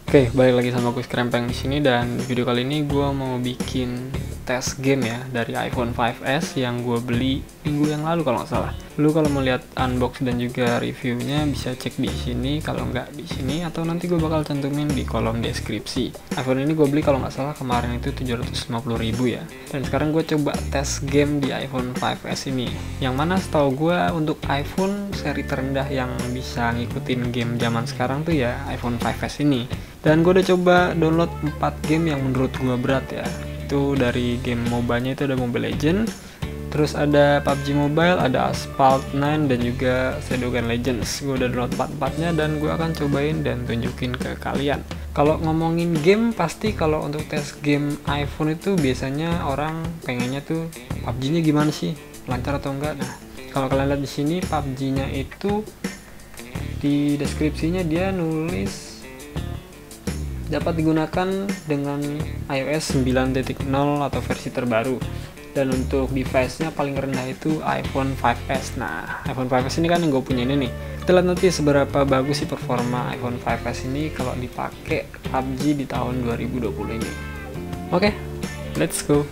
Oke, balik lagi sama gue Krempeng di sini, dan video kali ini gue mau bikin tes game ya dari iPhone 5s yang gue beli minggu yang lalu kalau nggak salah. Lu kalau mau lihat unbox dan juga reviewnya bisa cek di sini, kalau nggak di sini atau nanti gue bakal cantumin di kolom deskripsi. iPhone ini gue beli kalau nggak salah kemarin itu 750.000 ya. Dan sekarang gue coba tes game di iPhone 5s ini. Yang mana setahu gue untuk iPhone seri terendah yang bisa ngikutin game zaman sekarang tuh ya iPhone 5s ini. Dan gue udah coba download 4 game yang menurut gue berat ya. Itu dari game MOBA-nya itu ada Mobile Legends, terus ada PUBG Mobile, ada Asphalt 9, dan juga Shadowgun Legends. Gue udah download 4-4-nya dan gue akan cobain dan tunjukin ke kalian. Kalau ngomongin game, pasti kalau untuk tes game iPhone itu biasanya orang pengennya tuh PUBG-nya gimana sih, lancar atau enggak. Nah, kalau kalian lihat di sini PUBG-nya itu di deskripsinya dia nulis dapat digunakan dengan iOS 9.0 atau versi terbaru, dan untuk device-nya paling rendah itu iPhone 5s. Nah, iPhone 5s ini kan yang gue punya ini nih. Kita lihat nanti seberapa bagus sih performa iPhone 5s ini kalau dipakai PUBG di tahun 2020 ini. Oke, let's go.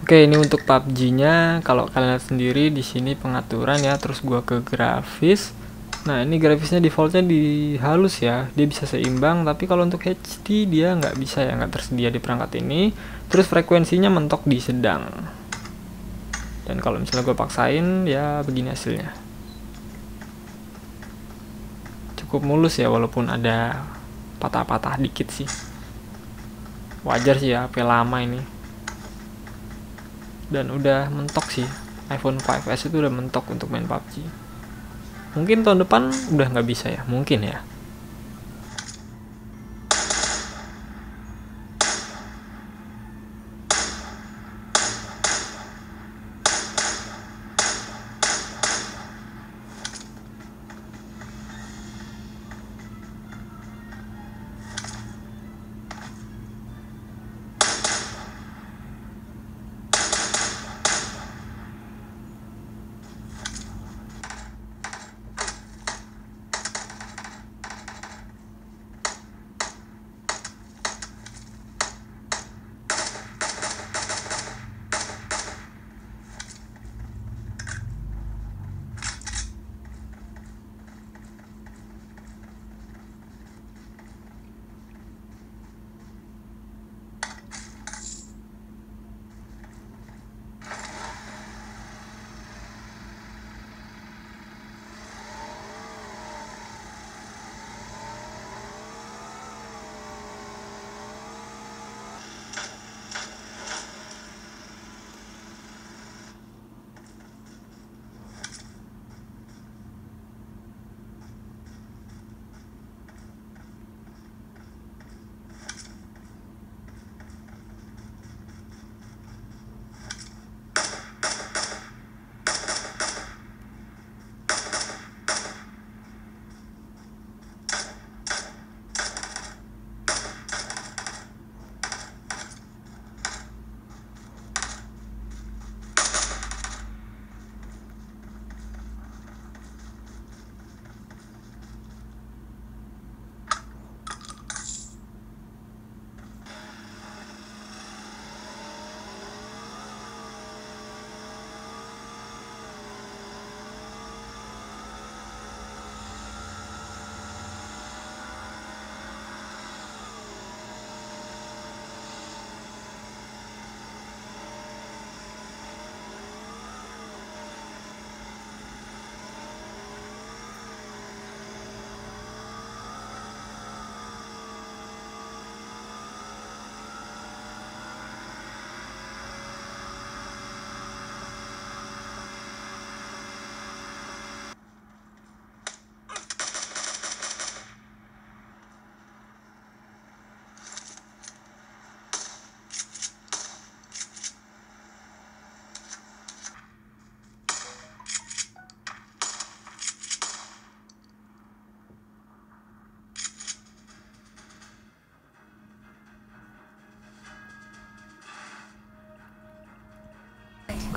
Oke, ini untuk PUBG-nya. Kalau kalian lihat sendiri di sini pengaturan ya, terus gua ke grafis. Nah, ini grafisnya defaultnya di halus ya, dia bisa seimbang, tapi kalau untuk HD dia nggak bisa ya, nggak tersedia di perangkat ini. Terus frekuensinya mentok di sedang. Dan kalau misalnya gue paksain ya begini hasilnya. Cukup mulus ya, walaupun ada patah-patah dikit sih. Wajar sih ya, HP lama ini. Dan udah mentok sih, iPhone 5s itu udah mentok untuk main PUBG. Mungkin tahun depan udah nggak bisa ya, mungkin ya.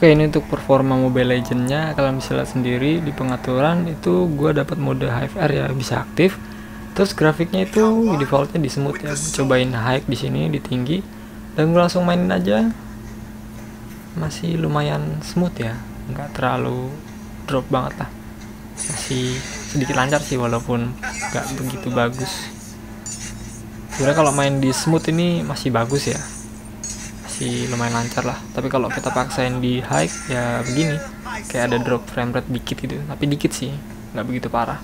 Oke, ini untuk performa Mobile Legends-nya. Kalian bisa lihat sendiri di pengaturan itu gue dapat mode HFR ya, bisa aktif. Terus grafiknya itu defaultnya di smooth ya. Cobain high di sini, di tinggi, dan gue langsung mainin aja. Masih lumayan smooth ya, nggak terlalu drop banget lah. Masih sedikit lancar sih walaupun nggak begitu bagus. Sebenarnya kalau main di smooth ini masih bagus ya, masih lumayan lancar lah. Tapi kalau kita paksain di high ya begini, kayak ada drop frame rate dikit gitu, tapi dikit sih, nggak begitu parah.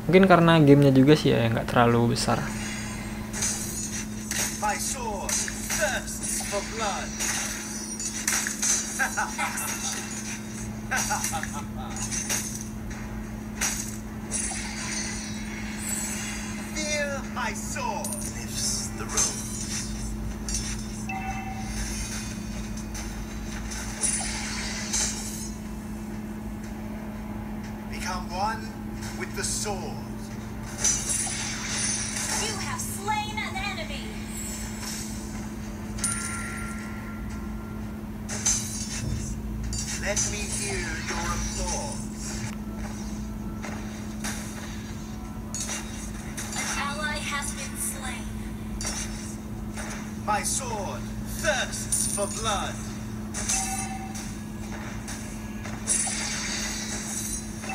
Mungkin karena gamenya juga sih ya, yang nggak terlalu besar. My sword lifts the rose. Become one with the sword. You have slain an enemy. Let me hear your applause. My sword thirsts for blood.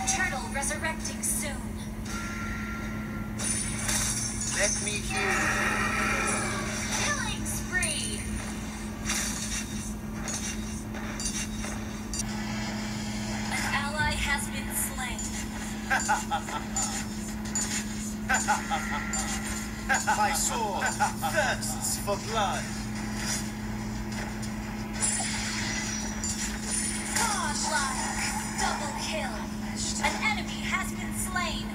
Turtle resurrecting soon. Let me hear. Killing spree. An ally has been slain. My sword thirsts for blood. Godlike. Double kill. An enemy has been slain.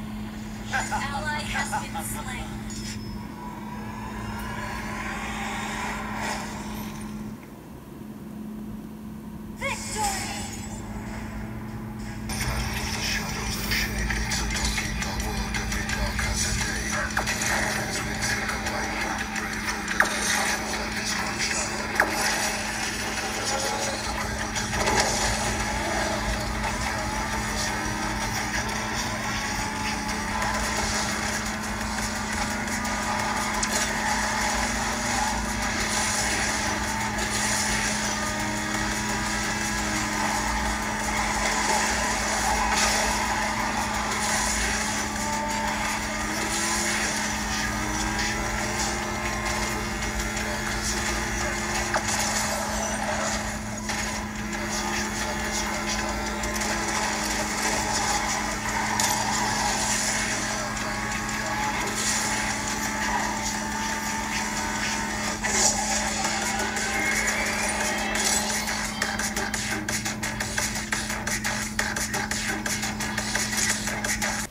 An ally has been slain. Victory!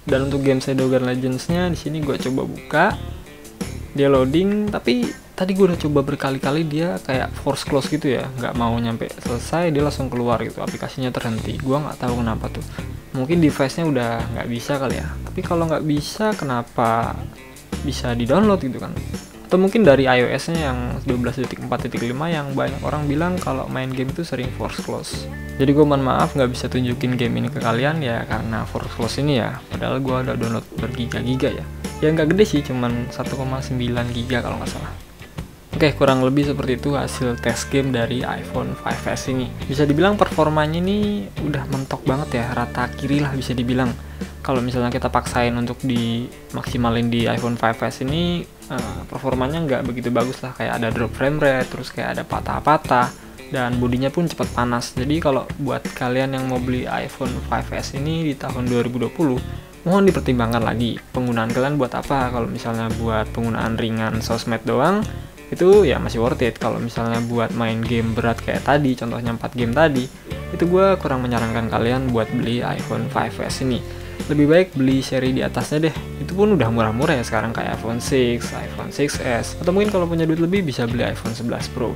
Dan untuk game Shadowgun Legends-nya di sini gue coba buka, dia loading, tapi tadi gue udah coba berkali-kali dia kayak force close gitu ya, nggak mau nyampe selesai dia langsung keluar gitu, aplikasinya terhenti. Gue nggak tahu kenapa tuh, mungkin device-nya udah nggak bisa kali ya. Tapi kalau nggak bisa, kenapa bisa di-download gitu kan? Atau mungkin dari iOS-nya yang 12.4.5 yang banyak orang bilang kalau main game itu sering force close. Jadi gue mohon maaf nggak bisa tunjukin game ini ke kalian ya karena force close ini ya. Padahal gue udah download bergiga-giga ya. Ya nggak gede sih, cuman 1,9 giga kalau nggak salah. Oke, kurang lebih seperti itu hasil tes game dari iPhone 5s ini. Bisa dibilang performanya ini udah mentok banget ya, rata kiri lah bisa dibilang. Kalau misalnya kita paksain untuk dimaksimalin di iPhone 5s ini, performanya nggak begitu bagus lah, kayak ada drop frame rate, terus kayak ada patah-patah, dan bodinya pun cepat panas. Jadi kalau buat kalian yang mau beli iPhone 5s ini di tahun 2020, mohon dipertimbangkan lagi penggunaan kalian buat apa. Kalau misalnya buat penggunaan ringan sosmed doang, itu ya masih worth it. Kalau misalnya buat main game berat kayak tadi, contohnya 4 game tadi, itu gue kurang menyarankan kalian buat beli iPhone 5s ini. Lebih baik beli seri di atasnya deh, itu pun udah murah-murah ya sekarang, kayak iPhone 6, iPhone 6s, atau mungkin kalau punya duit lebih bisa beli iPhone 11 Pro.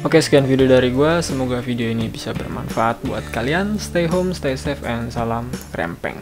Oke, sekian video dari gue, semoga video ini bisa bermanfaat buat kalian. Stay home, stay safe, and salam krempeng.